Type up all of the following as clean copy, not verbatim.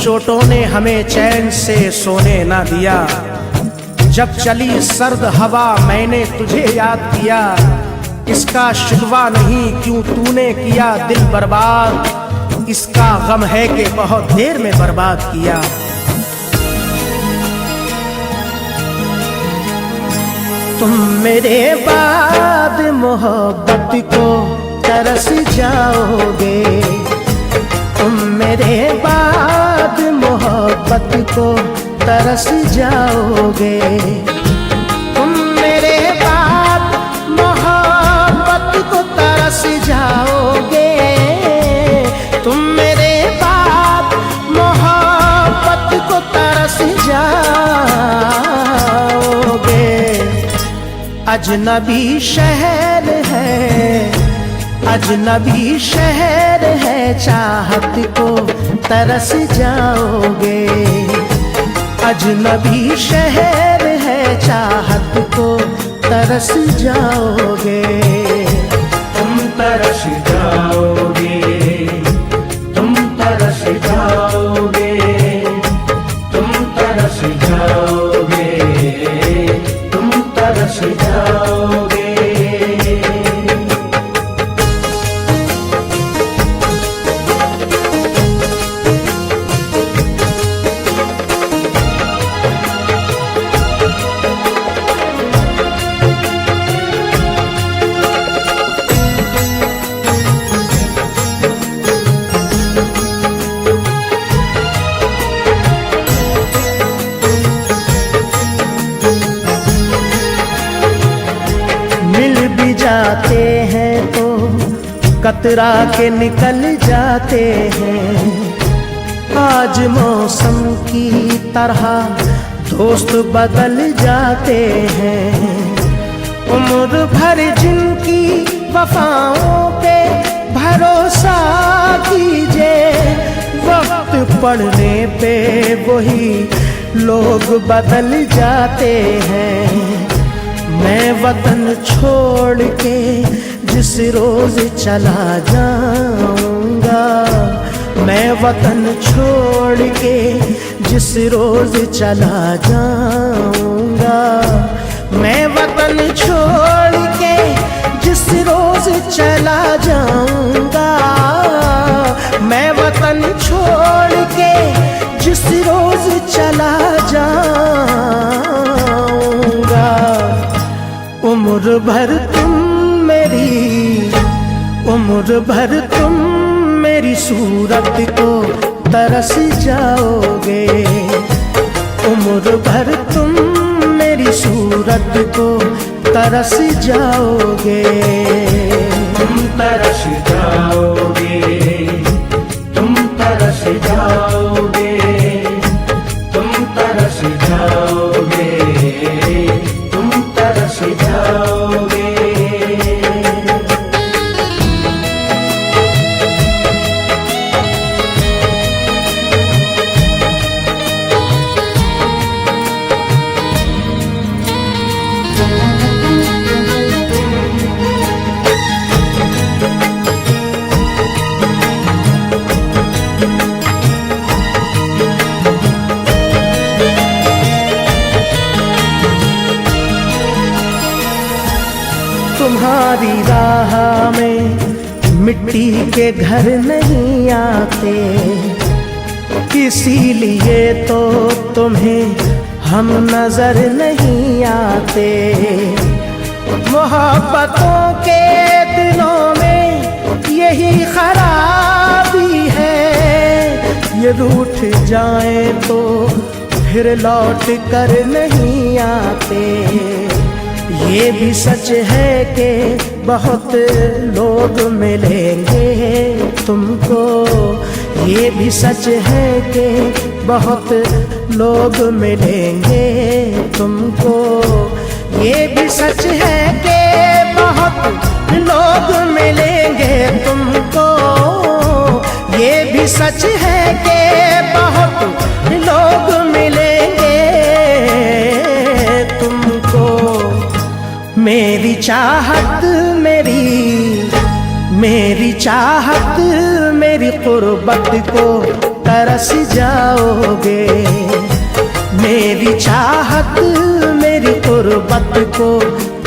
चोटों ने हमें चैन से सोने ना दिया। जब चली सर्द हवा मैंने तुझे याद किया। इसका शिकवा नहीं क्यों तूने किया दिल बर्बाद, इसका गम है कि बहुत देर में बर्बाद किया। तुम मेरे बाद मोहब्बत को तरस जाओगे, तुम मेरे बाद मोहब्बत को तरस जाओगे। तुम मेरे बाद मोहब्बत को तरस जाओगे, तुम मेरे बाद मोहब्बत को तरस जाओगे। अजनबी शहर है, अजनबी शहर है, चाहत को तरस जाओगे। अजनबी शहर है, चाहत को तरस जाओगे। तुम तरस जाओगे, तुम तरस जाओगे, तुम तरस जाओगे, तुम तरस जाओगे। जाते हैं तो कतरा के निकल जाते हैं। आज मौसम की तरह दोस्त बदल जाते हैं। उम्र भर जिनकी वफाओं पे भरोसा कीजिए, वक्त पड़ने पे वही लोग बदल जाते हैं। मैं वतन छोड़ के जिस रोज चला जाऊंगा, मैं वतन छोड़ के जिस रोज चला जाऊंगा, मैं वतन छोड़ के जिस रोज चला जाऊंगा, मैं वतन छोड़ के जिस रोज चला जाऊंगा। उम्र भर तुम मेरी, उम्र भर तुम मेरी सूरत को तरस जाओगे। उम्र भर तुम मेरी सूरत को तरस जाओगे। तुम तरस जाओगे, तुम तरस जाओगे, तुम तरस जाओगे, तुम तरस जाओगे। तुम्हारी राह में मिट्टी के घर नहीं आते, इसीलिए तो तुम्हें हम नजर नहीं आते। मोहब्बतों के दिलों में यही खराबी है, ये रूठ जाए तो फिर लौट कर नहीं आते। ये भी सच है कि बहुत लोग मिलेंगे तुमको, ये भी सच है कि बहुत लोग मिलेंगे तुमको। ये भी सच है कि बहुत लोग मिलेंगे तुमको, ये भी सच है कि बहुत लोग मिलेंगे तुमको। मेरी चाहत मेरी चाहत मेरी कुर्बत को तरस जाओगे। मेरी चाहत मेरी कुर्बत को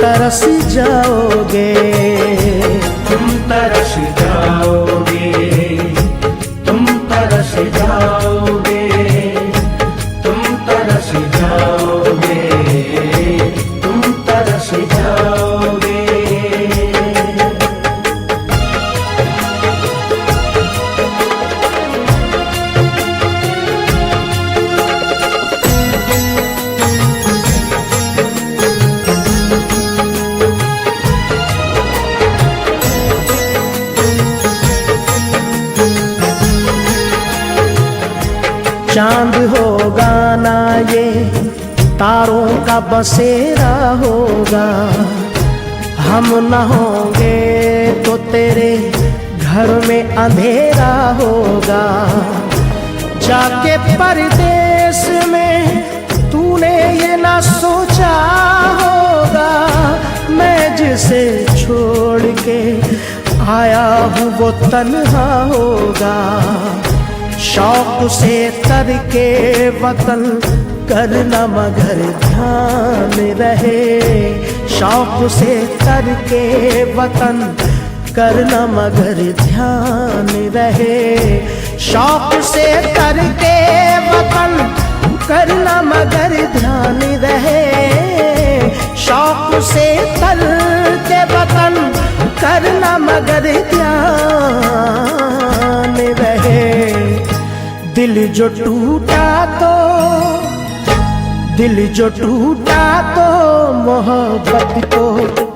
तरस जाओगे। तुम तरस जाओगे, तुम तरस जाओगे, तुम तरस जाओगे, तुम तरस जाओगे। चांद होगा ना ये तारों का बसेरा होगा। हम न होंगे तो तेरे घर में अंधेरा होगा। जाके परदेश में तूने ये ना सोचा होगा, मैं जिसे छोड़ के आया हूँ वो तन्हा होगा। शौक से करके वतन करना मगर ध्यान रहे। शौक से करके वतन करना मगर ध्यान रहे। शौक से करके वतन करना मगर ध्यान रहे। शौक से करके वतन करना मगर ध्यान रहे। दिल जो टूटा तो मोहब्बत को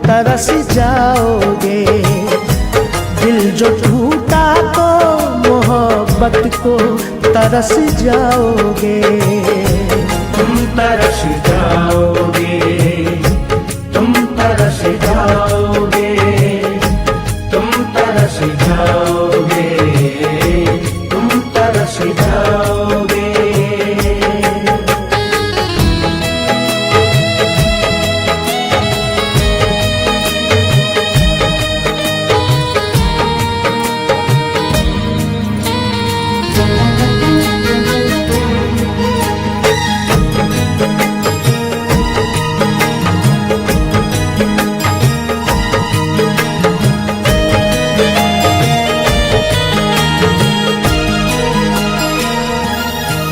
तरस जाओगे। दिल जो टूटा तो मोहब्बत को तरस जाओगे। तुम तरस जाओगे, तुम तरस जाओगे, तुम तरस जाओगे, तुम तरस जाओगे।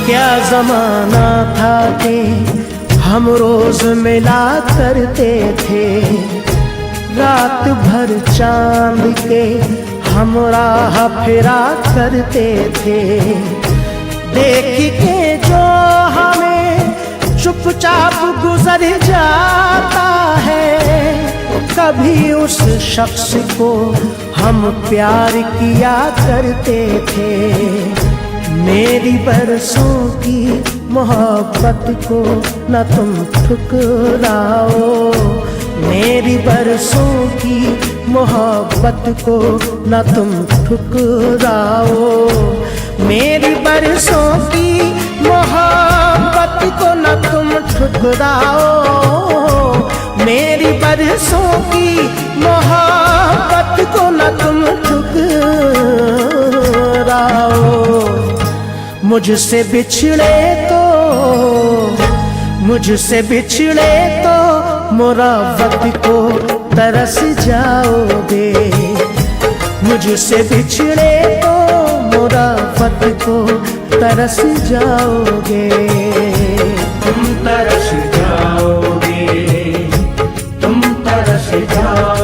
क्या जमाना था कि हम रोज मिला करते थे। रात भर चांद के हम राह फिरा करते थे। देख के जो हमें चुपचाप गुजर जाता है, कभी उस शख्स को हम प्यार किया करते थे। मेरी बरसों की मोहब्बत को न तुम ठुकराओ। मेरी बरसों की मोहब्बत को न तुम ठुकराओ। मेरी बरसों की मोहब्बत को न तुम ठुकराओ। मेरी बरसों की मोहब्बत को न तुम ठुकराओ। मुझसे बिछड़े तो मुरावत को तरस जाओगे। मुझसे बिछड़े तो मुरावत को तरस जाओगे। तुम तरस जाओगे, तुम तरस जाओगे।